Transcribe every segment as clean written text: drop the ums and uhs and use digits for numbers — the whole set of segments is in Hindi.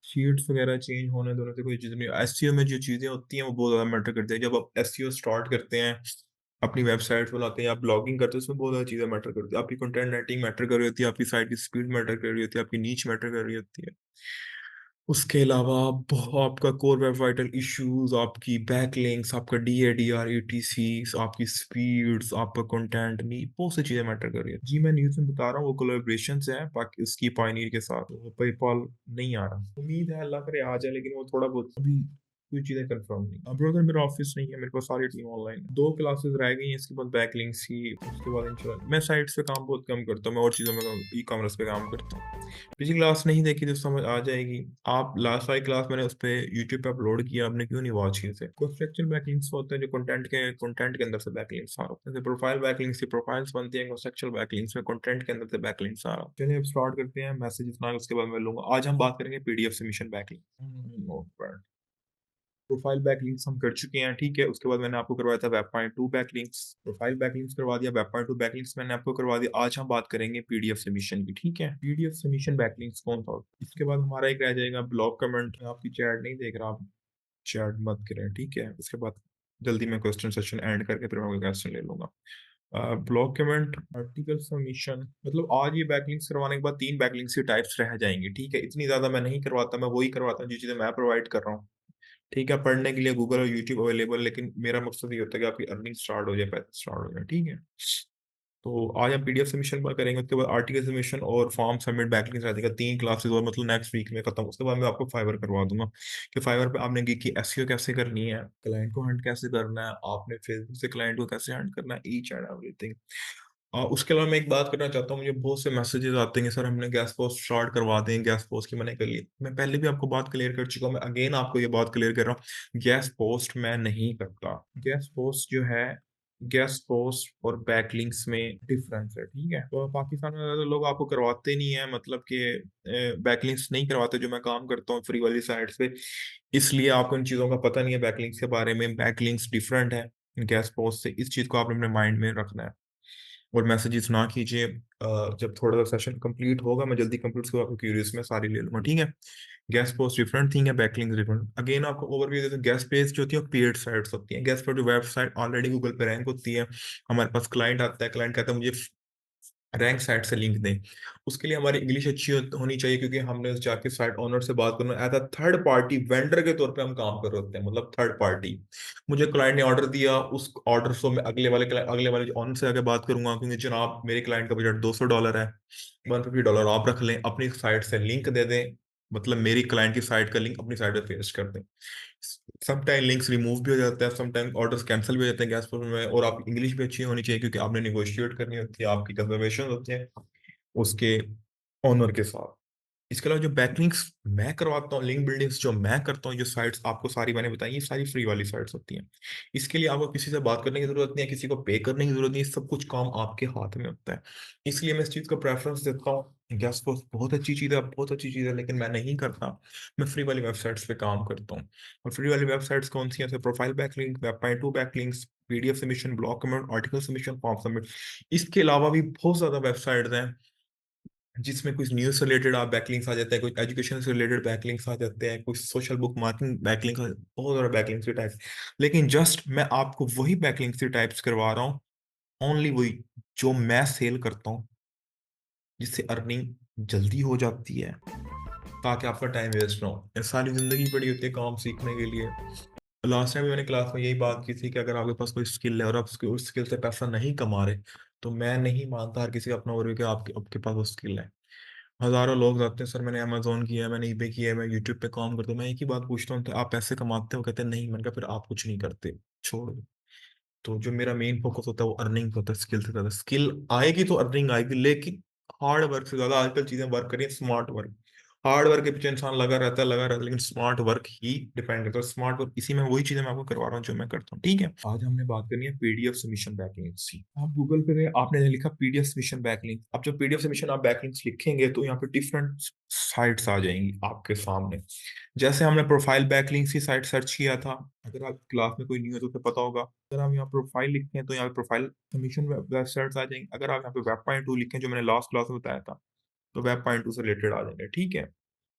शीट्स वगैरह चेंज होने दोनों से कोई चीज़ नहीं। एसईओ में जो चीज़ें होती हैं वो बहुत ज़्यादा मैटर करती हैं। जब आप एसईओ स्टार्ट करते हैं, अपनी वेबसाइट बनाते हैं, आप ब्लॉगिंग करते हैं, उसमें बहुत ज़्यादा चीज़ें मैटर करती हैं। आपकी कंटेंट राइटिंग मैटर कर रही होती है, आपकी साइट की स्पीड मैटर कर रही होती है, आपकी नीच मैटर कर रही होती है। उसके अलावा आपका कोर वेब वाइटल इश्यूज, आपकी बैकलिंक्स, आपका डीएडीआर, ईटीसीस, आपकी स्पीड्स, आपका कंटेंट नहीं, बहुत सी चीजें मैटर कर रही है। जी मैं न्यूज़ में बता रहा हूँ, वो कोलैबोरेशन है बाकी उसकी पायनियर के साथ, वो पेपाल नहीं आ रहा। उम्मीद है अल्लाह करे आ जाए, लेकिन वो थोड़ा बहुत अभी कोई चीजें कंफर्म नहीं। अब अगर मेरा ऑफिस नहीं है, मेरे पास सारी टीम ऑनलाइन है, 2 क्लासेस रह गई हैं, इसके बाद बैकलिंक्स की, उसके बाद इंशाल्लाह मैं साइट्स पे काम बहुत कम करता हूँ, मैं और चीज़ों में ई कॉमर्स पे काम करता हूँ। पिछली क्लास नहीं देखी तो समझ आ जाएगी। आप लास्ट वाली क्लास मैंने उस पे यूट्यूब पे अपलोड किया, आपने क्यों नहीं वॉच किए थे? कॉन्टेक्चुअल बैकलिंक्स होते हैं जो कंटेंट के अंदर से बैकलिंक्स आ रहे होते हैं। जैसे प्रोफाइल बैकलिंक्स की प्रोफाइल्स बनती हैं, कॉन्टेक्चुअल बैकलिंक्स में कंटेंट के अंदर से बैकलिंक्स आ रहा है। चलिए अब स्टार्ट करते हैं, मैसेज ना उसके बाद मैं लूंगा। आज हम बात करेंगे PDF submission backlink. Profile backlinks हम कर चुके हैं, ठीक है। उसके बाद मैंने आपको करवाया था web point 2 backlinks, profile backlinks करवा दिया, वेब पॉइंट 2 बैकलिंक्स मैंने आपको करवा दिया। आज हम बात करेंगे पीडीएफ सबमिशन की, ठीक है। पीडीएफ सबमिशन बैकलिंक्स कौन था? इसके बाद हमारा एक रह जाएगा ब्लॉक कमेंट। मैं आपकी चैट नहीं देख रहा, आप चैट मत करें, ठीक है। उसके बाद जल्दी मैं क्वेश्चन सेशन एंड करके फिर मैं कोई क्वेश्चन ले लूंगा। ब्लॉक कमेंट, आर्टिकल सबमिशन, मतलब आज ये बैकलिंक्स करवाने के बाद 3 बैकलिंक्स की टाइप्स रह जाएंगी, ठीक है। इतनी ज्यादा मैं नहीं करवाता, मैं वही करवाता हूँ जो चीजें मैं प्रोवाइड कर रहा हूँ, ठीक है। पढ़ने के लिए गूगल और यूट्यूब अवेलेबल, लेकिन मेरा मकसद ये होता है कि आपकी अर्निंग स्टार्ट हो जाए, पैसे स्टार्ट हो जाए, ठीक है। तो आज हम पीडीएफ सबमिशन पर करेंगे, उसके बाद आर्टिकल सबमिशन और फॉर्म सबमिट बैकलिंक्स रह जाएगा। 3 क्लासेस और, मतलब नेक्स्ट वीक में खत्म। उसके बाद मैं आपको फाइवर करवा दूंगा कि फाइवर पे आपने की एसईओ कैसे करनी है, क्लाइंट को हंट कैसे करना है, आपने फेसबुक से क्लाइंट को कैसे हंट करना है, ईच एंड एवरीथिंग। उसके अलावा मैं एक बात करना चाहता हूँ, मुझे बहुत से मैसेजेस आते हैं कि सर हमने गैस पोस्ट स्टार्ट करवा दें, गैस पोस्ट की मैंने कर ली। मैं पहले भी आपको बात क्लियर कर चुका हूँ, मैं अगेन आपको ये बात क्लियर कर रहा हूँ, गैस पोस्ट मैं नहीं करता। गैस पोस्ट जो है, गैस पोस्ट और बैकलिंक्स में डिफरेंस है, ठीक है। तो पाकिस्तान में ज्यादा लोग आपको करवाते नहीं है, मतलब कि बैकलिंक्स नहीं करवाते जो मैं काम करता हूँ फ्री वाली साइट्स पे, इसलिए आपको इन चीज़ों का पता नहीं है बैकलिंक्स के बारे में। बैकलिंक्स डिफरेंट है गैस पोस्ट से, इस चीज़ को आपने अपने माइंड में रखना है। और मैसेजेस ना कीजिए। जब थोड़ा सा सेशन कंप्लीट होगा, मैं जल्दी कंप्लीट करूँ, आपको क्यूरियस में सारी ले लूंगा, ठीक है। गैस पोस्ट डिफरेंट थिंग है, बैकलिंक डिफरेंट। अगेन आपको ओवरव्यू देते हैं। गैस पेज जो होती है पेड साइट्स होती हैं। गैस पर जो वेबसाइट ऑलरेडी गूगल पे रैंक होती है, हमारे पास क्लाइंट आता है, क्लाइंट कहता है मुझे रैंक साइट से लिंक दें। उसके लिए हमारी इंग्लिश अच्छी होनी चाहिए, क्योंकि हमने जाके साइट ओनर से बात करना as a third party vendor के तौर पे हम काम कर रहे होते हैं, मतलब थर्ड पार्टी। मुझे क्लाइंट ने ऑर्डर दिया, उस ऑर्डर से मैं अगले वाले ओनर से आके बात करूंगा, क्योंकि जनाब मेरे क्लाइंट का बजट $200 है, $150 आप रख लें, अपनी साइट से लिंक दे दें, मतलब मेरी क्लाइंट की साइट का लिंक अपनी साइट पे पेस्ट कर दें। समटाइम लिंक्स रिमूव भी हो जाता है, समटाइम ऑर्डर्स कैंसिल भी हो जाते हैं गैस पर में। और आप इंग्लिश भी अच्छी होनी चाहिए, क्योंकि आपने निगोशिएट करनी होती है, आपकी कन्वर्सेशन होती है उसके ओनर के साथ। इसके अलावा जो बैकलिंक्स मैं करवाता हूँ, लिंक बिल्डिंग्स जो मैं करता हूँ, जो साइट्स आपको सारी मैंने बताई, ये सारी फ्री वाली साइट्स होती हैं। इसके लिए आपको किसी से बात करने की जरूरत नहीं है, किसी को पे करने की जरूरत नहीं है, सब कुछ काम आपके हाथ में होता है। इसलिए मैं इस चीज़ को प्रेफरेंस देता हूँ। गैस पोस्ट बहुत अच्छी चीज़ है, बहुत अच्छी चीज़ है, लेकिन मैं नहीं करता। मैं फ्री वाली वेबसाइट्स पे काम करता हूँ। और फ्री वाली वेबसाइट्स कौन सी हैं? जैसे profile backlink, web point 2 backlinks, PDF submission, blog comment, article submission, form submit. इसके अलावा भी बहुत ज्यादा वेबसाइट्स हैं जिसमें कुछ न्यूज़ से रिलेटेड आप बैकलिंक्स आ जाते हैं, कुछ एजुकेशन से रिलेटेड बैकलिंक्स आ जाते हैं, कुछ सोशल बुक मार्किंग बैकलिंक्स, बहुत सारे बैकलिंक्स के टाइप्स। लेकिन जस्ट मैं आपको वही बैकलिंक्स के टाइप्स करवा रहा हूँ, ओनली वही जो मैं सेल करता हूँ, जिससे अर्निंग जल्दी हो जाती है, ताकि आपका टाइम वेस्ट ना हो। ये सारी जिंदगी पड़ी होती है काम सीखने के लिए। लास्ट टाइम मैंने क्लास में यही बात की थी कि अगर आपके पास कोई स्किल है और आप उस स्किल से पैसा नहीं कमा रहे, तो मैं नहीं मानता हर किसी का अपना ओवरव्यू कि आपके पास वो स्किल है। हजारों लोग आते हैं, सर मैंने अमेजोन किया है, मैंने ईबे किया है, मैं यूट्यूब पे काम करता हूँ। मैं एक ही बात पूछता हूँ, तो आप पैसे कमाते हो? कहते हैं नहीं। मैंने कहा फिर आप कुछ नहीं करते, छोड़ दो। तो जो मेरा मेन फोकस होता है वो अर्निंग होता है, स्किल से ज्यादा। स्किल आएगी तो अर्निंग आएगी, लेकिन हार्ड वर्क से ज्यादा आजकल चीजें वर्क करिए स्मार्ट वर्क। हार्ड वर्क के पीछे इंसान लगा रहता है, लेकिन स्मार्ट वर्क ही डिपेंड करता है। स्मार्ट वर्क इसी में वही चीजें मैं आपको करवा रहा हूँ जो मैं करता हूँ, ठीक है। आज हमने बात करनी है पीडीएफ सबमिशन बैकलिंक्स की। आप गूगल पे गए, आपने लिखा पीडीएफ सबमिशन बैकलिंक। अब जब पीडीएफ सबमिशन आप बैकलिंक्स लिखेंगे, तो यहाँ पे डिफरेंट साइट्स आ जाएंगी आपके सामने। जैसे हमने प्रोफाइल बैकलिंक्स की साइट सर्च किया था, अगर आप क्लास में कोई नहीं है तो उसे पता होगा। अगर हम यहाँ प्रोफाइल लिखते हैं तो यहाँ पे प्रोफाइल सबमिशन वेबसाइट्स आ जाएंगे। अगर आप यहाँ पे वेब पॉइंट 2 लिखें, जो मैंने लास्ट क्लास में बताया था, तो वेब पॉइंट 2 से रिलेटेड आ जाएंगे, ठीक है।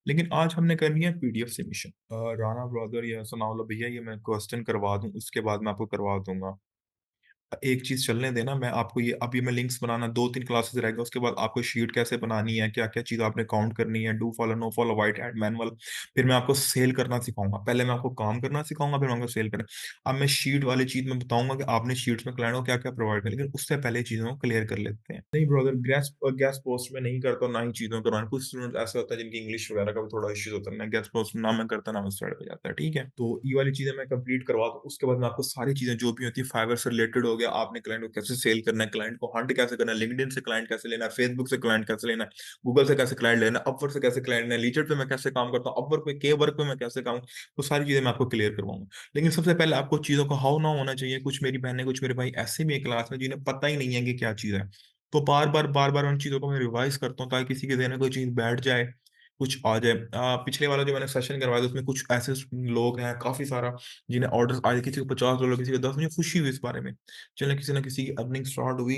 लेकिन आज हमने करनी है पीडीएफ सबमिशन। राना ब्रदर या सनाउल्लाह भैया ये मैं क्वेश्चन करवा दूँ, उसके बाद मैं आपको करवा दूँगा। एक चीज़ चलने देना, मैं आपको ये अभी मैं लिंक्स बनाना 2-3 क्लासेस रह गए, उसके बाद आपको शीट कैसे बनानी है, क्या-क्या चीज़ आपने काउंट करनी है, do follow, no follow, white hat, manual, फिर मैं आपको सेल करना सिखाऊँगा। पहले मैं आपको काम करना सिखाऊँगा, फिर मैं आपको सेल करना। अब मैं शीट वाली चीज़ में बताऊँगा कि आपने शीट्स में क्लाइंट को क्या-क्या प्रोवाइड करना है, लेकिन उससे पहले चीज़ों को क्लियर कर लेते हैं। नहीं ब्रदर, गेस्ट पोस्ट में नहीं करता हूँ, ना ही चीज़ों को करवाना। कुछ स्टूडेंट ऐसे होता है जिनकी इंग्लिश वगैरह का भी थोड़ा इश्यूज़ होता है, मैं गेस्ट पोस्ट ना मैं करता, ना मैं उस साइड पे जाता है, ठीक है? तो ये वाली चीज़ें मैं कंप्लीट करवा दूँ, उसके बाद मैं आपको सारी चीज़ें जो भी होती है फाइवर से रिलेटेड हो गया, आपने क्लाइंट को कैसे सेल करना है, क्लाइंट को हंट कैसे करना है, लिंक्डइन से क्लाइंट कैसे लेना है, फेसबुक से क्लाइंट कैसे लेना है, गूगल से कैसे क्लाइंट लेना है, अपवर्क से कैसे क्लाइंट लेना है, लीचर पे मैं कैसे काम करता हूँ, अपवर्क पे, के वर्क पे मैं कैसे काम, तो सारी चीज़ें मैं आपको क्लियर करवाऊँगा। लेकिन सबसे पहले आपको चीज़ों का हाउ नाउ होना चाहिए। कुछ मेरी बहनें, कुछ मेरे भाई ऐसे भी हैं क्लास में जिन्हें पता ही नहीं है कि क्या चीज़ है। तो बार-बार उन चीज़ों को मैं रिवाइज़ करता हूँ ताकि किसी के ज़हन में कोई चीज़ बैठ जाए, कुछ आ जाए। पिछले वाला जो मैंने सेशन करवाया था उसमें कुछ ऐसे लोग हैं काफ़ी सारा जिन्हें ऑर्डर्स आए, किसी को $50, किसी को 10, मुझे खुशी हुई इस बारे में। चलें किसी न किसी की अर्निंग स्टार्ट हुई।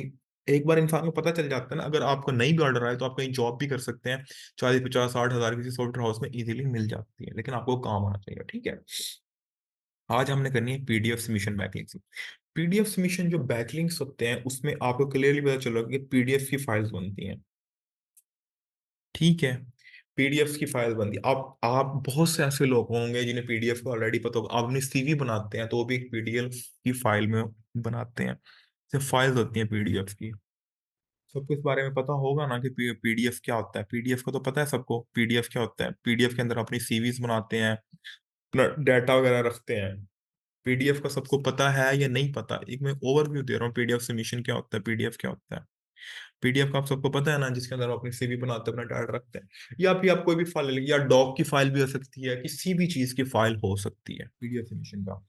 एक बार इंसान को पता चल जाता है ना, अगर आपको नहीं भी ऑर्डर आए तो आप कहीं जॉब भी कर सकते हैं। 40, 50, 60 हज़ार किसी सॉफ्टवेयर हाउस में ईज़िली मिल जाती है, लेकिन आपको काम आना चाहिए, ठीक है? आज हमने करनी है PDF submission backlinks. PDF submission जो बैकलिंक्स होते हैं, उसमें आपको क्लियरली पता चलेगा कि पीडीएफ की फाइल्स बनती हैं, ठीक है? पीडीएफ की फाइल बनती है। आप बहुत से ऐसे लोग होंगे जिन्हें पीडीएफ का ऑलरेडी पता होगा। आप अपनी सीवी बनाते हैं, तो वो भी एक पीडीएफ की फाइल में बनाते हैं। सिर्फ फाइल्स होती हैं पीडीएफ की। सबको इस बारे में पता होगा ना कि पीडीएफ क्या होता है? पीडीएफ का तो पता है सबको, पीडीएफ क्या होता है? पीडीएफ के अंदर अपनी सीवीज़ बनाते हैं, अपना डाटा वगैरह रखते हैं। पीडीएफ का सबको पता है या नहीं पता? एक मैं ओवरव्यू दे रहा हूँ, पीडीएफ सबमिशन क्या होता है, पीडीएफ क्या होता है? पीडीएफ का आप सबको पता है ना, जिसके अंदर आप अपनी सीवी बनाते हैं, अपना डाटा रखते हैं। या फिर आप कोई भी फाइल ले लीजिए, या डॉक की फाइल भी हो सकती है, किसी भी चीज़ की फाइल हो सकती है, पीडीएफ सबमिशन का।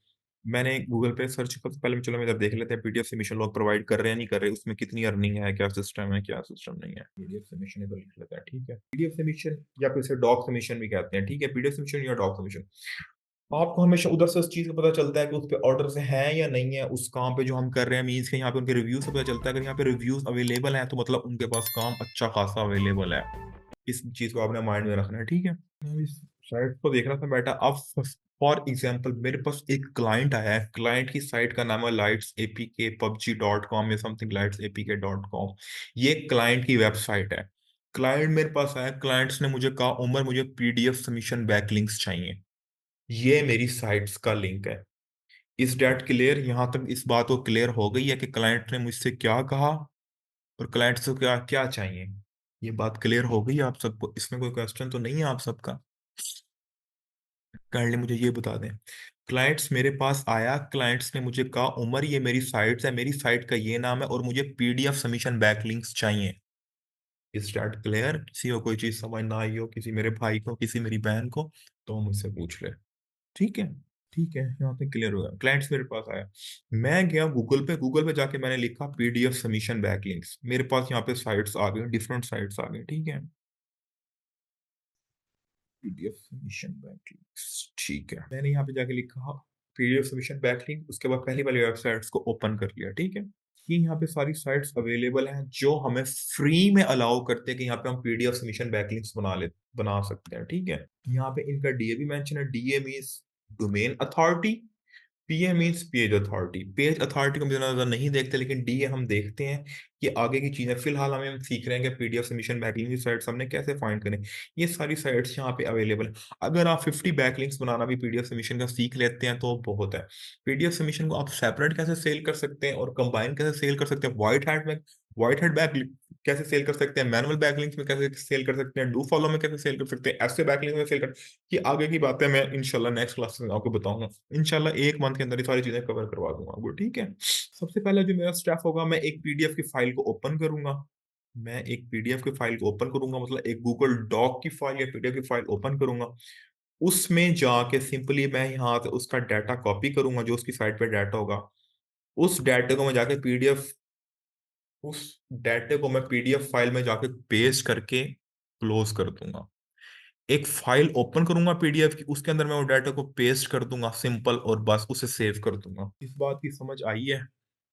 मैंने गूगल पे सर्च किया, तो पहले चलो हम इधर देख लेते हैं पीडीएफ सबमिशन लोग प्रोवाइड कर रहे हैं, नहीं कर रहे, उसमें कितनी अर्निंग है, क्या सिस्टम नहीं है। पीडीएफ सबमिशन इधर लिख लेते हैं, ठीक है? पीडीएफ सबमिशन या फिर इसे डॉक सबमिशन भी कहते हैं, ठीक है? पीडीएफ सबमिशन या डॉक सबमिशन। आपको हमेशा उधर से उस चीज़ का पता चलता है कि उस पे ऑर्डर्स हैं या नहीं है, उस काम पे जो हम कर रहे हैं, मीन्स कि यहाँ पे उनके रिव्यू से पता चलता है। अगर यहाँ पे रिव्यूज़ अवेलेबल हैं, तो मतलब उनके पास काम अच्छा खासा अवेलेबल है। इस चीज़ को आपने माइंड में रखना है, ठीक है? मैं इस साइट को देख रहा था बैठा। अब फॉर एग्ज़ाम्पल मेरे पास एक क्लाइंट आया है, क्लाइंट की साइट का नाम है lights APK PUBG dot com या something lights APK dot com. ये क्लाइंट की वेबसाइट है। क्लाइंट मेरे पास आया, क्लाइंट्स ने मुझे कहा, उमर मुझे पीडीएफ सबमिशन बैकलिंक्स चाहिए। ये मेरी साइट्स का लिंक है। इस डेट क्लियर, यहाँ तक इस बात को क्लियर हो गई है कि क्लाइंट ने मुझसे क्या कहा और क्लाइंट से क्या क्या चाहिए। ये बात क्लियर हो गई है आप सबको? इसमें कोई क्वेश्चन तो नहीं है आप सबका? काइंडली मुझे ये बता दें। क्लाइंट्स मेरे पास आया, क्लाइंट्स ने मुझे कहा उमर ये मेरी साइट्स है, मेरी साइट का ये नाम है और मुझे पीडीएफ सबमिशन बैकलिंक्स चाहिए। इस डेट क्लियर? किसी को कोई चीज समझ ना आई हो, किसी मेरे भाई को, किसी मेरी बहन को, तो मुझसे पूछ ले, ठीक है? ठीक है, यहाँ पे क्लियर हो गया। क्लाइंट्स मेरे पास आया, मैं गया गूगल पे जाके मैंने लिखा पीडीएफ सबमिशन बैकलिंक्स, मेरे पास यहाँ पे साइट्स आ गई, डिफरेंट साइट्स आ गई, ठीक है? पीडीएफ सबमिशन बैकलिंक्स, ठीक है। मैंने यहाँ पे जाके लिखा पीडीएफ सबमिशन बैकलिंक, उसके बाद पहली वाली वेबसाइट्स को ओपन कर लिया, ठीक है? ये यहाँ पे सारी साइट्स अवेलेबल हैं जो हमें फ्री में अलाउ करते हैं कि यहाँ पे हम पीडीएफ सबमिशन बैकलिंक्स बना सकते हैं, ठीक है? यहाँ पे इनका डीए भी मेंशन है। DA means domain authority, PA means page authority. Page authority को हम ज़्यादा नहीं देखते, लेकिन डीए हम देखते हैं कि आगे की चीज़ें। फिलहाल हम सीख रहे हैं कि पीडीएफ सबमिशन बैकलिंक की साइट्स हमने कैसे फाइंड करें। ये सारी साइट्स यहाँ पे अवेलेबल है। अगर आप 50 बैकलिंक्स बनाना भी पीडीएफ सबमिशन का सीख लेते हैं तो बहुत है। पीडीएफ सबमिशन को आप सेपरेट कैसे सेल कर सकते हैं और कंबाइन कैसे सेल कर सकते हैं, व्हाइट हैट बैक कैसे सेल कर सकते हैं, मैनुअल बैकलिंक्स में कैसे सेल कर सकते हैं, डू फॉलो में कैसे सेल कर सकते हैं, ऐसे बैकलिंक में सेल कर, ये आगे की बातें मैं इंशाल्लाह नेक्स्ट क्लास में आपको बताऊंगा। इंशाल्लाह 1 मंथ के अंदर ये सारी चीज़ें कवर करवा दूँगा आपको, ठीक है? सबसे पहले जो मेरा स्टेप होगा, मैं एक पीडीएफ की फाइल को ओपन करूँगा। मैं एक पीडीएफ की फाइल को ओपन करूँगा, मतलब एक गूगल डॉक की फाइल या पीडीएफ की फाइल ओपन करूँगा। उसमें जाके सिंपली मैं यहाँ से उसका डाटा कॉपी करूँगा, जो उसकी साइट पे डाटा होगा। उस डाटे को मैं जाके पीडीएफ उस डाटे को मैं पीडीएफ फाइल में जाके पेस्ट करके क्लोज़ कर दूँगा। एक फाइल ओपन करूँगा पीडीएफ की, उसके अंदर मैं वो डाटा को पेस्ट कर दूँगा सिंपल, और बस उसे सेव कर दूँगा। इस बात की समझ आई है?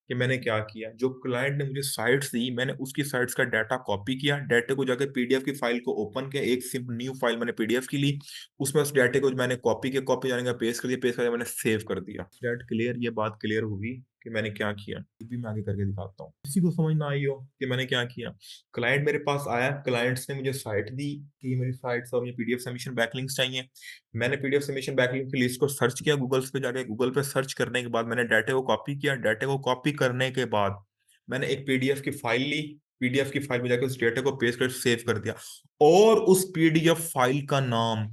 कि मैंने क्या किया, जो क्लाइंट ने मुझे साइट्स दी, मैंने उसकी साइट्स का डाटा कॉपी किया, डाटे को जाकर पीडीएफ की फाइल को ओपन किया, एक सिर्फ न्यू फाइल मैंने पीडीएफ की ली, उसमें उस डाटे को मैंने कॉपी किया, कॉपी जाने का पेस्ट कर दिया, पेस्ट करके मैंने सेव कर दिया। दैट क्लियर, ये बात क्लियर हुई कि मैंने क्या किया। ये भी मैं आगे करके दिखाता हूँ, किसी को समझ ना आई हो कि मैंने क्या किया। क्लाइंट मेरे पास आया, क्लाइंट्स ने मुझे साइट दी कि मेरी साइट्स और मुझे पीडीएफ सबमिशन बैकलिंक्स चाहिए। मैंने पीडीएफ सबमिशन बैकलिंक की लिस्ट को सर्च किया गूगल पे जाके, गूगल पे सर्च करने के बाद मैंने डाटे को कॉपी किया, डाटे को कॉपी करने के बाद मैंने एक पीडीएफ की फाइल ली, पीडीएफ की फाइल में जाकर उस डेटा को पेस्ट कर सेव कर दिया, और उस पीडीएफ फाइल का नाम,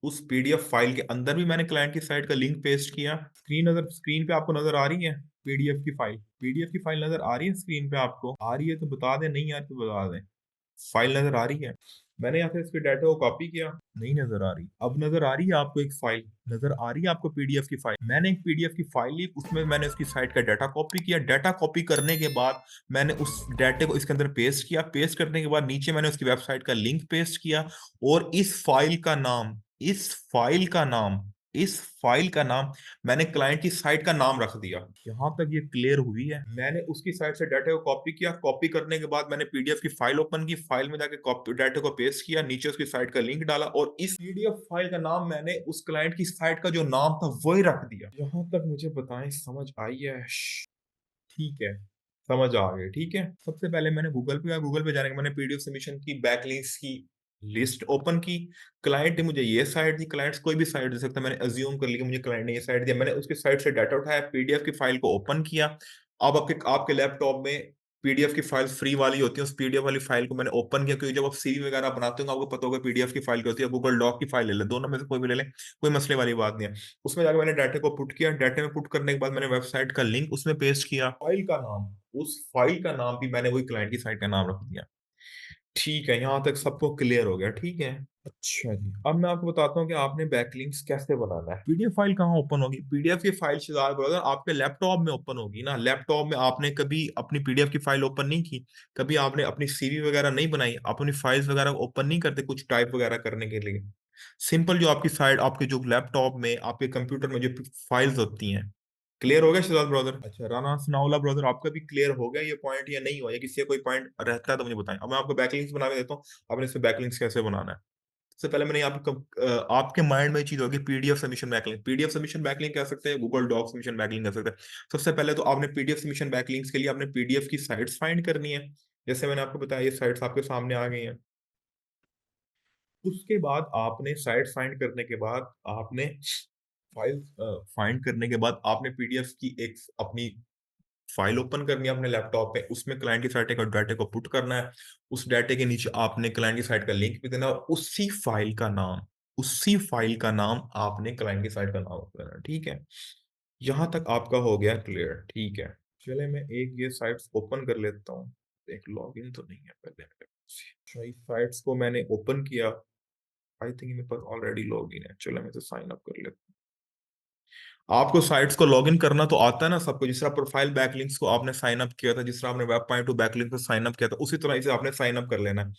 उस पीडीएफ फाइल के अंदर भी मैंने क्लाइंट की साइट का लिंक पेस्ट किया। स्क्रीन पे आपको नजर आ रही है पीडीएफ की फाइल, पीडीएफ की फाइल नजर आ रही है स्क्रीन पे, आपको आ रही है तो बता दें, नहीं आ रही तो बता दें। फाइल नजर आ रही है, मैंने यहाँ से इसके डाटा को कॉपी किया, नहीं नजर आ रही, अब नजर आ रही है आपको एक फाइल, नजर आ रही है आपको पीडीएफ की फाइल, मैंने एक पीडीएफ की फाइल ली, उसमें मैंने उसकी साइट का डाटा कॉपी किया, डाटा कॉपी करने के बाद मैंने उस डाटे को इसके अंदर पेस्ट किया, पेस्ट करने के बाद नीचे मैंने उसकी वेबसाइट का लिंक पेस्ट किया, और इस फाइल का नाम मैंने क्लाइंट की साइट का नाम रख दिया। यहां तक ये क्लियर हुई है। मैंने उसकी साइट से डाटा को कॉपी किया, कॉपी करने के बाद मैंने पीडीएफ की फाइल ओपन की, फाइल में जाके कॉपी डाटा को पेस्ट किया, नीचे उसकी साइट का लिंक डाला, और इस पीडीएफ फाइल का नाम मैंने उस क्लाइंट की साइट का जो नाम था वही रख दिया। यहां तक मुझे बताएं समझ आई है? ठीक है, समझ आ गई, ठीक है। सबसे पहले मैंने गूगल पे गया, गूगल पे जाने के मैंने पीडीएफ सबमिशन की बैकलिंक्स की लिस्ट ओपन की, क्लाइंट ने मुझे ये साइट दी, क्लाइंट्स कोई भी साइट दे सकता है, मैंने अज्यूम कर लिया मुझे क्लाइंट ने ये साइट दिया, मैंने उसकी साइट से डाटा उठाया, पीडीएफ की फाइल को ओपन किया। अब आपके आपके लैपटॉप में पीडीएफ की फाइल फ्री वाली होती है, उस पीडीएफ वाली फाइल को मैंने ओपन किया, क्योंकि जब आप सीवी वगैरह बनाते हो आपको पता होगा पीडीएफ की फाइल क्या होती है, गूगल डॉक की फाइल ले लें, दोनों में से कोई भी ले लें, कोई मसले वाली बात नहीं है। उसमें जाकर मैंने डाटे को पुट किया, डाटे में पुट करने के बाद मैंने वेबसाइट का लिंक उसमें पेस्ट किया, फाइल का नाम, उस फाइल का नाम भी मैंने वही क्लाइंट की साइट का नाम रख दिया। ठीक है, यहाँ तक सबको क्लियर हो गया, ठीक है। अच्छा जी, अब मैं आपको बताता हूँ कि आपने बैकलिंक्स कैसे बनाना है। पीडीएफ फाइल कहाँ ओपन होगी? पीडीएफ की फाइल शिदार ब्रदर आपके लैपटॉप में ओपन होगी ना। लैपटॉप में आपने कभी अपनी पीडीएफ की फाइल ओपन नहीं की, कभी आपने अपनी सीवी वगैरह नहीं बनाई, अपनी फाइल्स वगैरह ओपन नहीं करते कुछ टाइप वगैरह करने के लिए। सिंपल जो आपकी साइट, आपके जो लैपटॉप में, आपके कंप्यूटर में जो फाइल्स होती हैं। क्लियर हो गया शिदात ब्रदर? अच्छा, राना सनाउल्लाह ब्रदर, आपका भी क्लियर हो गया ये पॉइंट या नहीं हुआ, या किसी का कोई पॉइंट रहता है तो मुझे बताएं। अब मैं आपको बैकलिंक्स बना के देता हूँ, आपने इसमें बैकलिंक्स कैसे बनाना है। सबसे पहले मैंने यहाँ पे आपके माइंड में चीज होगी PDF submission backlink, PDF submission backlink कह सकते हैं, गूगल डॉक सबमिशन बैकलिंक कह सकते हैं। सबसे पहले तो आपने पीडीएफ सबमिशन बैकलिंक्स के लिए आपने पीडीएफ की साइट्स फाइंड करनी है, जैसे मैंने आपको बताया ये साइट्स आपके सामने आ गई हैं। उसके बाद आपने साइट फाइंड करने के बाद आपने फाइल फाइंड करने के बाद आपने पीडीएफ की एक अपनी फाइल ओपन करनी है अपने लैपटॉप पे, उसमें क्लाइंट की साइट का डाटे को पुट करना है, उस डाटे के नीचे आपने क्लाइंट की साइट का लिंक भी देना है, और उसी फाइल का नाम आपने क्लाइंट की साइट का नाम देना है, ठीक है। यहां तक आपका हो गया क्लियर, ठीक है। चले मैं एक ये साइट्स ओपन कर लेता हूँ, एक लॉगिन तो नहीं है पहले मेरे पास। अच्छा, इस साइट्स को मैंने ओपन किया, आई थिंक मेरे पास ऑलरेडी लॉगिन है, चलो मैं तो साइन अप कर लेता हूँ। आपको साइट्स को लॉगिन करना तो आता है ना सबको, जिस तरह प्रोफाइल बैकलिंक्स को आपने साइन अप किया था, जिस तरह आपने वेब पॉइंट टू बैकलिंक को साइन अप किया था, उसी तरह इसे आपने साइन अप कर लेना है।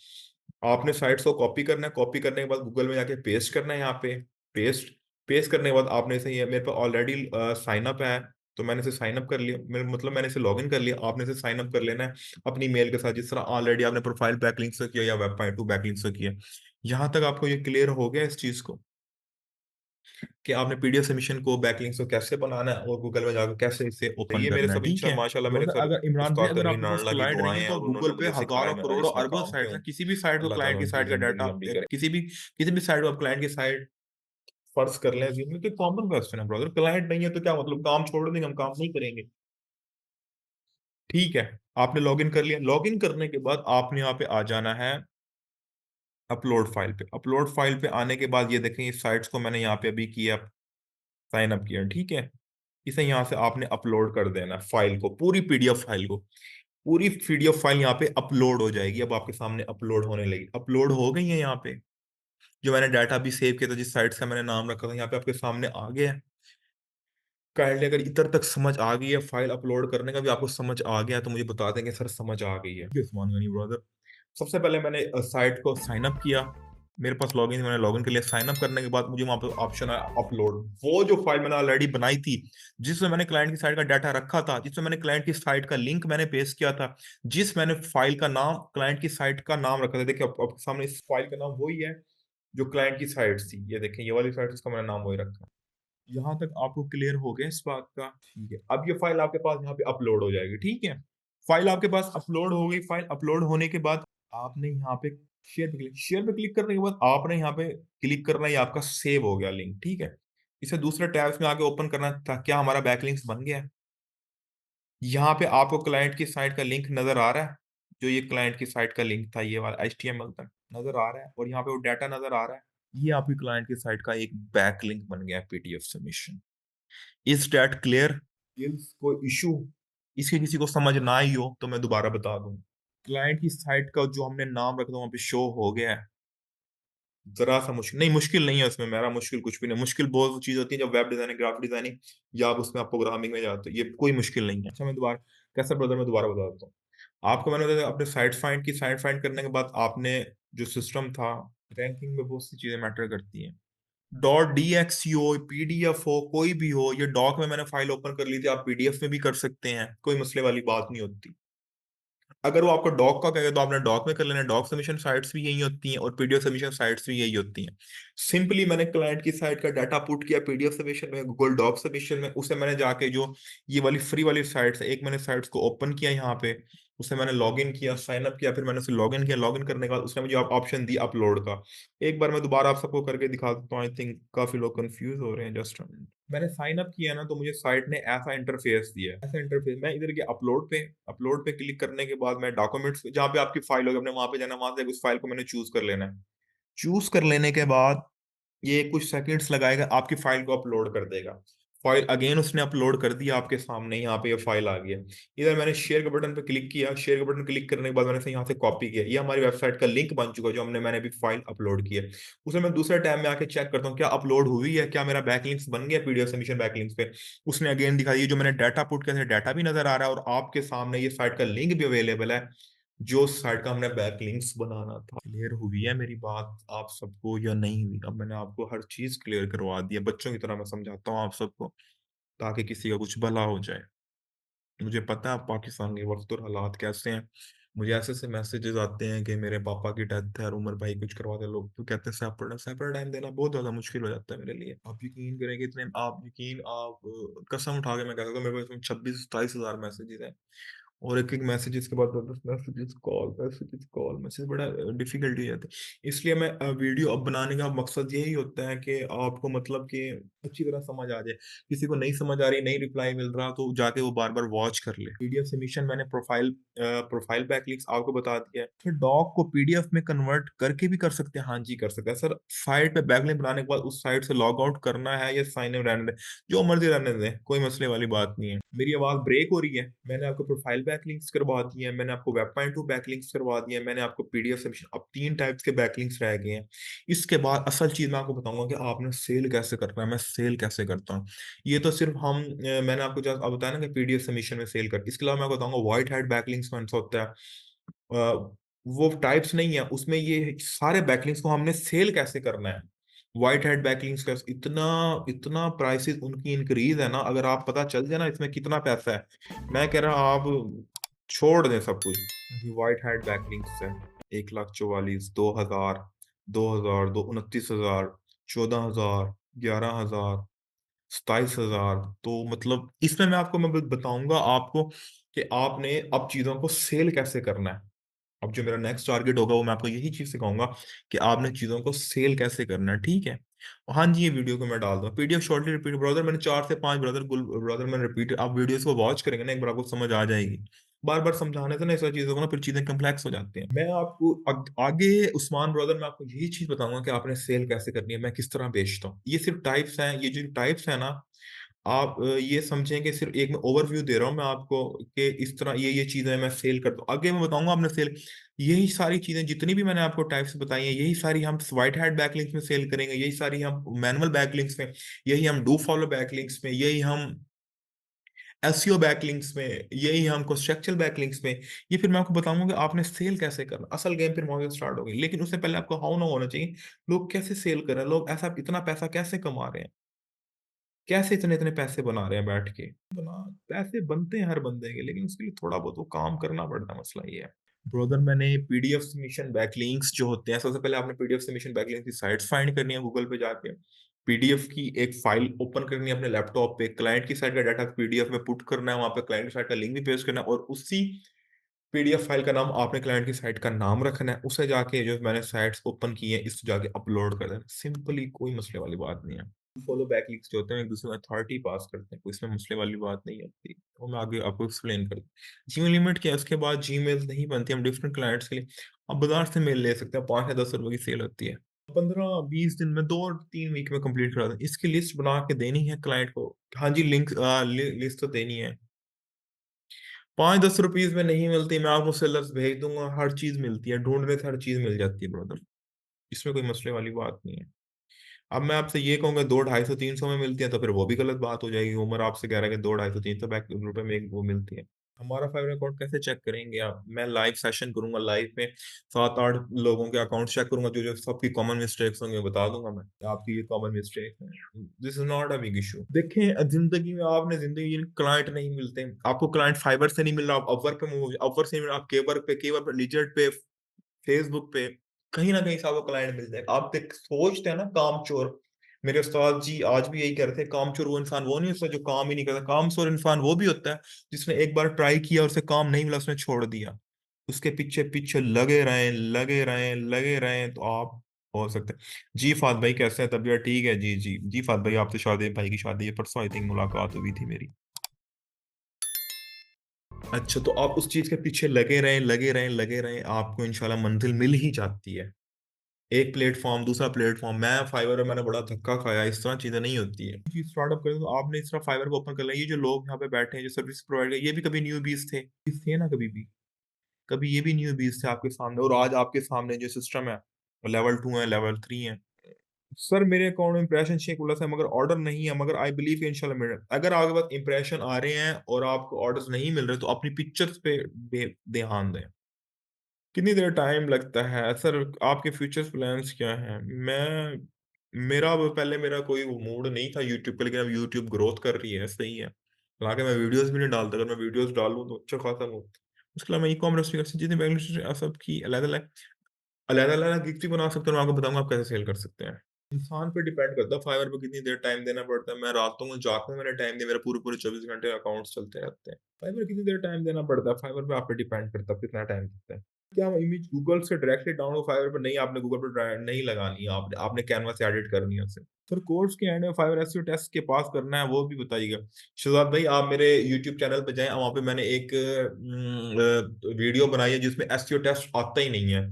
आपने साइट्स को कॉपी करना है, कॉपी करने के बाद गूगल में जाके पेस्ट करना है, यहाँ पे पेस्ट पेस्ट करने के बाद आपने इसे, ये मेरे पास ऑलरेडी साइन अप है, तो मैंने इसे साइन अप कर लिया, मेरे मतलब मैंने इसे लॉगिन कर लिया, आपने इसे साइन अप कर लेना है अपनी मेल के साथ, जिस तरह ऑलरेडी आपने प्रोफाइल बैकलिंक से किया या वेब पॉइंट टू बैकलिंक से किया। यहाँ तक आपको ये क्लियर हो गया इस चीज को कि आपने पीडीएफ सबमिशन को बैकलिंक्स को कैसे बनाना है, और गूगल में जाकर कैसे इसे ओपन ये मेरे करना है, सब ठीक इंशा है। माशाल्लाह तो मेरे सर अगर इमरान भाई, उस्ताद अगर तनवीर आपके पास नानला की क्लाइंट नहीं दुआएं है हैं तो और गूगल उन्होंने पे मुझे सिखाया हजारों मैंने करोड़ों इसमें अरबों काम साइट्स किया हैं, हूँ। किसी भी साइट को अल्लाह क्लाइंट ताला की उनकी साइट का जिंदगी डाटा, लंबी करे। किसी भी साइट को क्लाइंट की साइट, फर्ज कर लें assume कि कॉमन क्वेश्चन है ब्रदर, क्लाइंट नहीं है तो क्या मतलब काम छोड़ देंगे, हम काम नहीं करेंगे, ठीक है। आपने लॉगिन कर लिया, लॉगिन करने के बाद आपने यहाँ पे आ जाना है अपलोड फाइल पे, अपलोड फाइल पे आने के बाद ये देखें इस साइट्स को मैंने यहाँ पे अभी किया, साइन अप किया, ठीक है। इसे यहाँ से आपने अपलोड कर देना फाइल को, पूरी पीडीएफ फाइल को, पूरी पीडीएफ फाइल यहाँ पे अपलोड हो जाएगी, अब आपके सामने अपलोड होने लगी, अपलोड हो गई है यहाँ पे। जो मैंने डाटा भी सेव किया था, जिस साइट्स का मैंने नाम रखा था, यहाँ पे आपके सामने आ गया है। काइंडली अगर इधर तक समझ आ गई है, फाइल अपलोड करने का भी आपको समझ आ गया है, तो मुझे बता देंगे सर समझ आ गई है। उस्मान गनी ब्रदर, सबसे पहले मैंने साइट को साइन अप किया, मेरे पास लॉगिन, मैंने लॉगिन कर लिया। साइन अप करने के बाद मुझे वहाँ पे ऑप्शन आया अपलोड। वो जो फाइल मैंने ऑलरेडी बनाई थी, जिसमें मैंने क्लाइंट की साइट का डाटा रखा था, जिसमें मैंने क्लाइंट की साइट का लिंक मैंने पेस्ट किया था, जिस मैंने फाइल का नाम क्लाइंट की साइट का नाम रखा था, देखिए आपके सामने इस फाइल का नाम वही है जो क्लाइंट की साइट थी। ये देखें, ये वाली साइट, इसका मैंने नाम वही रखा। यहाँ तक आपको क्लियर हो गया इस बात का? ठीक है, अब ये फाइल आपके पास यहाँ पे अपलोड हो जाएगी। ठीक है, फाइल आपके पास अपलोड हो गई। फाइल अपलोड होने के बाद आपने यहाँ पे शेयर पे क्लिक करने के बाद आपने यहाँ पे क्लिक करना है, ये आपका सेव हो गया लिंक। ठीक है, इसे दूसरे टैब्स में आके ओपन करना था। क्या हमारा बैकलिंक्स बन गया है? यहाँ पे आपको क्लाइंट की साइट का लिंक नजर आ रहा है, जो ये क्लाइंट की साइट का लिंक था, ये वाला HTML तक नजर आ रहा है, और यहाँ पे वो डाटा नजर आ रहा है। ये आपकी क्लाइंट की साइट का एक बैकलिंक बन गया है PDF submission. Is that clear? कोई इशू इसके किसी को समझ ना आई हो तो मैं दोबारा बता दूं। क्लाइंट की साइट का जो हमने नाम रखा था वहां पे शो हो गया है। जरा सा मुश्किल नहीं, मुश्किल नहीं है उसमें, मेरा मुश्किल कुछ भी नहीं। मुश्किल बहुत चीज होती है जब वेब डिजाइनिंग, ग्राफिक डिजाइनिंग, या आप उसमें आप प्रोग्रामिंग में जाते हो। ये कोई मुश्किल नहीं है। अच्छा, मैं दोबारा कैसा ब्रदर, मैं दोबारा बता देता हूँ आपको। मैंने बताया अपने साइट फाइंड की, साइट फाइंड करने के बाद आपने जो सिस्टम था, रैंकिंग में बहुत सी चीजें मैटर करती हैं। .dxe हो, PDF हो, कोई भी हो, ये डॉक में मैंने फाइल ओपन कर ली थी, आप PDF में भी कर सकते हैं, कोई मसले वाली बात नहीं होती। अगर वो आपको डॉक का कहे तो आपने डॉक में कर लेना। डॉक सबमिशन साइट्स भी यही होती हैं और PDF सबमिशन साइट्स भी यही होती हैं। सिंपली मैंने क्लाइंट की साइट का डाटा पुट किया PDF सबमिशन में, गूगल डॉक सबमिशन में, उसे मैंने जाके जो ये वाली फ्री वाली साइट्स है, एक मैंने साइट्स को ओपन किया यहाँ पे, उसे मैंने लॉगिन किया, साइन अप किया, फिर मैंने उसे लॉगिन किया। लॉगिन करने के बाद उसने मुझे ऑप्शन दी अपलोड का। एक बार मैं दोबारा आप सबको करके दिखा देता हूँ, आई थिंक काफी लोग कंफ्यूज हो रहे हैं। जस्ट मैंने साइन अप किया ना, तो मुझे साइट ने ऐसा इंटरफेस दिया, ऐसा इंटरफेस। मैं इधर के अपलोड पे क्लिक करने के बाद मैं डॉक्यूमेंट्स जहाँ पे आपकी फाइल होगी, अपने वहां पे जाना, वहां से उस फाइल को मैंने चूज कर लेना है। चूज कर लेने के बाद ये कुछ सेकंड्स लगाएगा, आपकी फाइल को अपलोड कर देगा। फाइल अगेन उसने अपलोड कर दिया आपके सामने, यहाँ पे ये फाइल आ गया। इधर मैंने शेयर के बटन पे क्लिक किया। शेयर के बटन क्लिक करने के बाद मैंने इसे यहाँ से कॉपी किया। ये हमारी वेबसाइट का लिंक बन चुका है, जो मैंने अभी फाइल अपलोड की है। उसे मैं दूसरे टैब में आके चेक करता हूँ क्या अपलोड हुई है, क्या मेरा बैकलिंक्स बन गया PDF सबमिशन बैकलिंक्स पे। उसने अगेन दिखा दिया, जो मैंने डाटा पुट किया था, डाटा भी नजर आ रहा है, और आपके सामने ये साइट का लिंक भी अवेलेबल है, जो साइट का हमने बैकलिंक्स बनाना था। क्लियर हुई है मेरी बात आप सबको या नहीं हुई? अब मैंने आपको हर चीज क्लियर करवा दी है, बच्चों की तरह मैं समझाता हूँ आप सबको, ताकि किसी का कुछ भला हो जाए। मुझे पता है पाकिस्तान के वक्त और हालात कैसे हैं। मुझे ऐसे ऐसे मैसेजेस आते हैं कि मेरे पापा की डेथ है और उमर भाई कुछ करवा दे। लोग तो कहते हैं सेपरेट सेपरेट टाइम देना बहुत ज्यादा मुश्किल हो जाता है मेरे लिए। आप यकीन करेंगे, इतने आप कसम उठा के मैं कहता हूँ, मेरे पास 26-27 हजार मैसेजेस हैं, और एक एक मैसेजेस के बाद 10 मैसेजेस कॉल मैसेज, बड़ा डिफिकल्टी हो जाता है। इसलिए मैं वीडियो अब बनाने का मकसद यही होता है कि आपको मतलब कि अच्छी तरह समझ आ जाए। किसी को नहीं समझ आ रही, नहीं रिप्लाई मिल रहा, तो जाके वो बार बार वॉच कर ले। PDF सबमिशन मैंने प्रोफाइल बैकलिंक्स आपको बता दिया है। फिर डॉक को PDF में कन्वर्ट करके भी कर सकते हैं। हाँ जी, कर सकते हैं सर। साइट पे बैकलिंक बनाने के बाद उस साइट से लॉग आउट करना है या साइन इन रहने दें, जो मर्जी रहने दें, कोई मसले वाली बात नहीं है। मेरी आवाज ब्रेक हो रही है? मैंने आपको प्रोफाइल बैकलिंक्स करवा दिए हैं, मैंने आपको वेब पॉइंट टू बैकलिंक्स करवा दिए हैं, मैंने आपको PDF सबमिशन, अब 3 टाइप्स के बैकलिंक्स रह गए हैं। इसके बाद असल चीज मैं आपको बताऊंगा कि आपने सेल कैसे करना है। मैं सेल कैसे करता हूँ, ये तो सिर्फ मैंने आपको जस्ट अब बताया ना कि PDF सबमिशन में सेल कर। इसके अलावा मैं आपको बताऊंगा व्हाइट हैट बैकलिंक्स कौन सा होता है। वो टाइप्स नहीं है उसमें, ये सारे बैकलिंक्स को हमने सेल कैसे करना है। व्हाइट हेड बैकलिंक्स का इतना इतना प्राइसेस उनकी इंक्रीज है ना, अगर आप पता चल जाए ना इसमें कितना पैसा है, मैं कह रहा हूँ आप छोड़ दें सब कुछ। व्हाइट हेड बैकलिंक्स है 1,44,000, 2,000, 2,000, 29,000, 14,000, 11,000, 27,000। तो मतलब इसमें मैं बताऊंगा आपको कि आपने अब चीजों को सेल कैसे करना है। अब जो मेरा नेक्स्ट टारगेट होगा वो मैं आपको यही चीज सिखाऊंगा कि आपने चीजों को सेल कैसे करना है। ठीक है, और हाँ जी, ये वीडियो को मैं डाल दूंगा PDF शॉर्टली रिपीट। ब्रदर मैंने 4 से 5 ब्रदर मैंने रिपीट, आप वीडियोस को वॉच करेंगे ना एक बार, आपको समझ आ जाएगी। बार बार समझाने से ना ऐसा चीजों को ना फिर चीजें कम्प्लेक्स हो जाती हैं। मैं आपको आगे उस्मान ब्रदर मैं आपको यही चीज बताऊंगा कि आपने सेल कैसे करनी है, मैं किस तरह बेचता हूँ। ये सिर्फ टाइप्स हैं, ये जो टाइप्स है ना, आप ये समझें कि सिर्फ एक मैं ओवरव्यू दे रहा हूँ मैं आपको कि इस तरह ये चीजें मैं सेल करता हूँ। आगे मैं बताऊंगा आपने सेल, यही सारी चीजें जितनी भी मैंने आपको टाइप्स बताई हैं, यही सारी हम व्हाइट हैट बैकलिंक्स में सेल करेंगे, यही सारी हम मैनुअल बैकलिंक्स में, यही हम डू फॉलो बैकलिंक्स में, यही हम एसईओ बैकलिंक्स में, यही हमको स्ट्रक्चरल बैकलिंक्स में, ये फिर मैं आपको बताऊंगा कि आपने सेल कैसे करना। असल गेम फिर वहां से स्टार्ट होगी, लेकिन उससे पहले आपको हाउ ना होना चाहिए, लोग कैसे सेल कर रहे हैं, लोग ऐसा इतना पैसा कैसे कमा रहे हैं, कैसे इतने इतने पैसे बना रहे हैं बैठ के। बना पैसे बनते हैं हर बंदे के, लेकिन उसके लिए थोड़ा बहुत वो काम करना पड़ता है, मसला ये है। ब्रदर मैंने पीडीएफ सबमिशन बैकलिंक्स जो होते हैं, सबसे पहले आपने पीडीएफ सबमिशन बैकलिंक्स की साइट्स फाइंड करनी है गूगल पे जाके। पीडीएफ की एक फाइल ओपन करनी है अपने लैपटॉप पे, क्लाइंट की साइट का डाटा पीडीएफ में पुट करना है, वहां पे क्लाइंट की साइट का लिंक भी पेस्ट करना है, और उसी पीडीएफ फाइल का नाम आपने क्लाइंट की साइट का नाम रखना है, उसे जाके जो मैंने साइट्स ओपन की है इसको जाके अपलोड कर देना, सिंपली, कोई मसले वाली बात नहीं है। फॉलो बैक लिंक्स जो होते हैं एक दूसरे में अथॉरिटी पास करते हैं, कोई इसमें मसले वाली बात नहीं होती, वो मैं आगे आपको एक्सप्लेन कर दूँ। जीमेल लिमिट क्या है, उसके बाद जीमेल नहीं बनती, हम डिफरेंट क्लाइंट्स के लिए आप बाजार से मेल ले सकते हैं, 5 या 10 रुपए की सेल होती है, 15-20 दिन में, 2 और 3 वीक में कंप्लीट करा दें। इसकी लिस्ट बना के देनी है क्लाइंट को, हाँ जी लिंक लिस्ट तो देनी है। 5-10 रुपीज में नहीं मिलती, मैं आपको सेलर्स भेज दूंगा, हर चीज मिलती है, ढूंढने से हर चीज मिल जाती है ब्रदर, इसमें कोई मसले वाली बात नहीं है। अब मैं आपसे ये कहूंगा 200, 250, 300 में मिलती है, तो फिर वो भी गलत बात हो जाएगी। उमर आपसे कह रहा है कि 200, 250, 300 बैक रुपए में एक वो मिलती है। हमारा फाइवर अकाउंट कैसे चेक करेंगे आप, मैं लाइव सेशन करूंगा, लाइव में 7-8 लोगों के अकाउंट चेक करूंगा, जो जो सबकी कॉमन मिस्टेक्स होंगे बता दूंगा मैं, आपकी ये कॉमन मिस्टेक है, this is not a big issue. देखें जिंदगी में आपने जिंदगी क्लाइंट नहीं मिलते, आपको क्लाइंट फाइबर से नहीं मिल रहा, आप अपवर्क पे मूव, अपवर्क से नहीं मिल रहा, आप केवर पे, लिजर्ट पे, फेसबुक पे, कहीं ना कहीं से आपको क्लाइंट मिल जाएगा। आप देख सोचते हैं ना कामचोर, मेरे उस्ताद जी आज भी यही कहते हैं, कामचोर वो इंसान वो नहीं होता जो काम ही नहीं करता, कामचोर इंसान वो भी होता है जिसने एक बार ट्राई किया, उसे काम नहीं मिला, उसने छोड़ दिया। उसके पीछे पीछे लगे रहें, लगे रहें, लगे रहें, तो आप हो सकते हैं। जी फात भाई कैसे हैं, तबीयत ठीक है? जी जी जी फात भाई, आपसे शादी, भाई की शादी है परसों, आई थिंक मुलाकात हुई थी मेरी। अच्छा, तो आप उस चीज के पीछे लगे रहें, लगे रहें, लगे रहें, आपको इंशाल्लाह मंजिल मिल ही जाती है। एक प्लेटफॉर्म दूसरा प्लेटफॉर्म, मैं फाइवर में मैंने बड़ा धक्का खाया, इस तरह चीजें नहीं होती है। चीज स्टार्टअप करें तो आपने इस तरह फाइवर को ओपन कर लिया, ये जो लोग यहाँ पे बैठे हैं जो सर्विस प्रोवाइड कर, ये भी कभी न्यू बीज थे ना, कभी भी, कभी ये भी न्यू बीज थे आपके सामने, और आज आपके सामने जो सिस्टम है, लेवल 2 है, लेवल 3 है। सर मेरे अकाउंट में इंप्रेशन शेक उल्ला है, मगर ऑर्डर नहीं है, मगर आई बिलीव इंशाल्लाह मिल रहा है। अगर आपके पास इंप्रेशन आ रहे हैं और आपको ऑर्डर्स नहीं मिल रहे, तो अपनी पिक्चर्स पे ध्यान दें। कितनी देर टाइम लगता है सर, आपके फ्यूचर प्लान्स क्या हैं? मैं मेरा वो पहले मेरा कोई मूड नहीं था यूट्यूब का, लेकिन अब यूट्यूब ग्रोथ कर रही है, सही है। हालांकि मैं वीडियोस भी नहीं डालता, अगर मैं वीडियोस डालूं तो अच्छा खासा हो। उसके अलावा मैं ई कॉमर्स भी कर सकती, जितनी बैंक सबकी अलग अलग अलग अलग गिग भी बना सकते हैं, मैं आपको बताऊंगा आप कैसे सेल कर सकते हैं। इंसान पे डिपेंड करता है फाइवर पे कितनी देर टाइम देना पड़ता है। मैं रातों में जागते मैंने टाइम दिया, मेरे पूरे पूरे 24 घंटे अकाउंट्स चलते रहते हैं। फाइवर कितनी देर टाइम देना पड़ता है, फाइवर पे आप पे डिपेंड करता है आप कितना टाइम देते हैं। क्या हम इमेज गूगल से डायरेक्टली डाउनलोड फाइवर पर नहीं, आपने गूगल पर नहीं लगानी है, आपने आपने कैनवा से एडिट करनी है उसे। सर कोर्स के एंड में फाइवर एसईओ टेस्ट के पास करना है, वो भी बताइएगा। शहजाद भाई आप मेरे यूट्यूब चैनल पे जाएं, वहां पे मैंने एक वीडियो बनाई है जिसमें एसईओ टेस्ट आता ही नहीं है।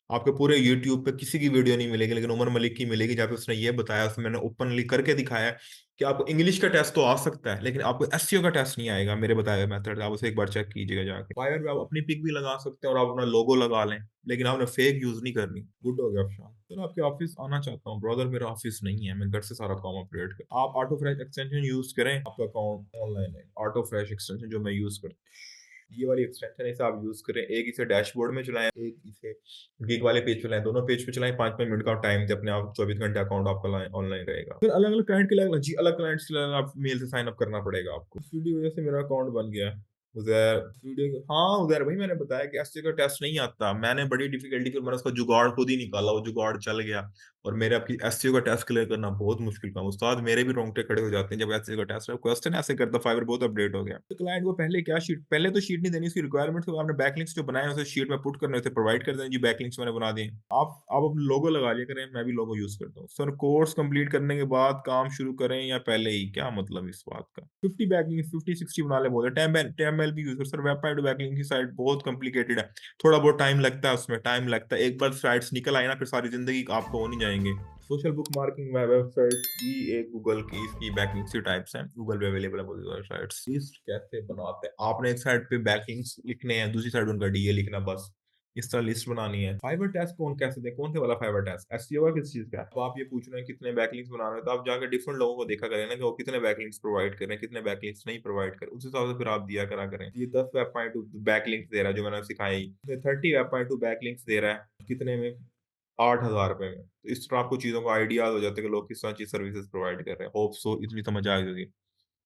आपके पूरे यूट्यूब पे किसी की वीडियो नहीं मिलेगी, लेकिन उमर मलिक की मिलेगी, जहाँ पे उसने ये बताया, उसमें मैंने ओपनली करके दिखाया है कि आपको इंग्लिश का टेस्ट तो आ सकता है, लेकिन आपको एसईओ का टेस्ट नहीं आएगा, मेरे बताए हुए मेथड, आप उसे एक बार चेक कीजिएगा जाके। फाइवर पे आप अपनी पिक भी लगा सकते हैं और आप अपना लोगो लगा लें, लेकिन आपने फेक यूज नहीं करनी। गुड हो गया शाम, सर आपके ऑफिस आना चाहता हूँ ब्रदर, मेरा ऑफिस नहीं है, मैं घर से सारा काम ऑपरेट कर, आप ऑटो फ्रेश एक्सटेंशन यूज करें, आपका अकाउंट ऑनलाइन है। ऑटो फ्रेश एक्सटेंशन जो मैं यूज करता हूँ, ये वाली एक्सटेंशन है, इसे आप यूज करें, एक इसे डैशबोर्ड में चलाएं, एक इसे गिग वाले पेज पे चलाएं, दोनों पेज पे चलाएं, 5 5 मिनट का टाइम दे अपने आप, 24 घंटे अकाउंट आपका ऑनलाइन रहेगा। फिर अलग अलग क्लाइंट के लिए जी अलग क्लाइंट्स के लिए आप मेल से साइन अप करना पड़ेगा आपको। इस वीडियो वजह से मेरा अकाउंट बन गया। उजैर वीडियो, हाँ उजैर भाई मैंने बताया कि एसटी का टेस्ट नहीं आता, मैंने बड़ी डिफिकल्टी फिर मैंने उसका जुगाड़ खुद ही निकाला, वो जुगाड़ चल गया। और मेरे आपकी एसटीओ का टेस्ट क्लियर करना बहुत मुश्किल काम, उस्ताद मेरे भी रोंगटे खड़े हो जाते हैं जब एसटीओ का टेस्ट क्वेश्चन ऐसे करता, फाइवर बहुत अपडेट हो गया। तो क्लाइंट को पहले क्या शीट, पहले तो शीट नहीं देनी, उसकी रिक्वायरमेंट को आपने बैकलिंक्स जो बनाए हैं उसे शीट में पुट करने, उसे प्रोवाइड कर दें, जी बैकलिंक्स मैंने बना दिए, आप अपने लोगो लगा लिया करें, मैं भी लोगो यूज करता हूँ। सर कोर्स कंप्लीट करने के बाद काम शुरू करें या पहले ही, क्या मतलब इस बात का? 50 बैकलिंक 50 60 बना ले, बोलते टेमएल भी यूज कर सर, वेब बैकलिंक की साइट बहुत कॉम्प्लिकेटेड है, थोड़ा बहुत टाइम लगता है, उसमें टाइम लगता है, एक बार साइट्स निकल आई ना फिर सारी जिंदगी आपको हो नहीं जाएंगे। सोशल बुक मार्किंग वेबसाइट की एक गूगल की इसकी बैकलिंक्स की टाइप्स हैं, गूगल पे अवेलेबल है बहुत सारी साइट्स। लिस्ट कैसे बनाते हैं, आपने एक साइड पे बैकलिंक्स लिखने हैं, दूसरी साइड उनका डीए लिखना बस। इस तरह लिस्ट बनानी है। फाइवर टेस्ट कौन कैसे दे, कौन से वाला फाइवर टेस्ट, एसईओ का किस चीज़ का है? अब आप ये पूछ रहे हैं कितने बैकलिंक्स बना रहे हो, तो आप जाकर डिफरेंट लोगों को देखा करें ना कि वो कितने बैकलिंक्स प्रोवाइड कर रहे हैं, कितने बैकलिंक्स नहीं प्रोवाइड कर रहे, उस हिसाब से फिर आप दिया करा करें। ये 10 वेब पॉइंट टू बैकलिंक्स दे रहा है जो मैंने सिखाया ही, 30 वेब पॉइंट टू बैकलिंक्स दे रहा है, कितने में? 8,000 रुपए में। तो इस तरह आपको चीज़ों का आइडियाज़ हो जाता है कि लोग किस तरह की सर्विसेज़ प्रोवाइड कर रहे हैं। होप सो इतनी समझ आ गई होगी।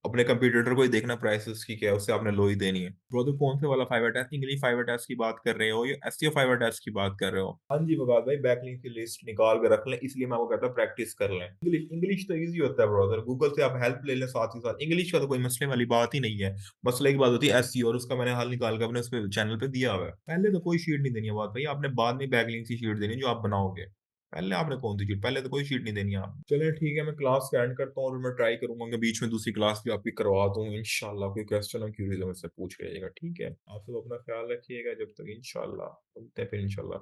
अपने कंप्यूटर को ही देखना प्राइसेस की क्या है, उससे आपने लो ही देनी है। ब्रदर कौन से वाला Fiverr test, English Fiverr test की बात कर रहे हो या एसईओ फाइवर टेस्ट की बात कर रहे हो? हाँ जी फवाद भाई, बैकलिंक की लिस्ट निकाल के रख लें, इसलिए मैं आपको कहता हूँ प्रैक्टिस कर लें। इंग्लिश इंग्लिश तो इजी होता है ब्रदर, गूगल से आप हेल्प ले लें साथ ही साथ। इंग्लिश का तो कोई मसले वाली बात ही नहीं है। मसले की बात होती है एसईओ, और उसका मैंने हल निकाल के अपने उस पे चैनल पे दिया हुआ है। पहले तो कोई शीट नहीं देनी है बात भाई, आपने बाद में बैकलिंक की शीट देनी है जो आप बनाओगे। पहले आपने कौन सी शीट, पहले तो कोई शीट नहीं देनी है आप। चलिए ठीक है, मैं क्लास का एंड करता हूँ और मैं ट्राई करूंगा कि बीच में दूसरी क्लास भी आपकी करवा दूँ इंशाल्लाह। कोई क्वेश्चन हो क्यूरीज हो मुझसे पूछ लीजिएगा, ठीक है? आप सब अपना ख्याल रखिएगा, जब तक इंशाल्लाह मिलते हैं फिर इंशाल्लाह।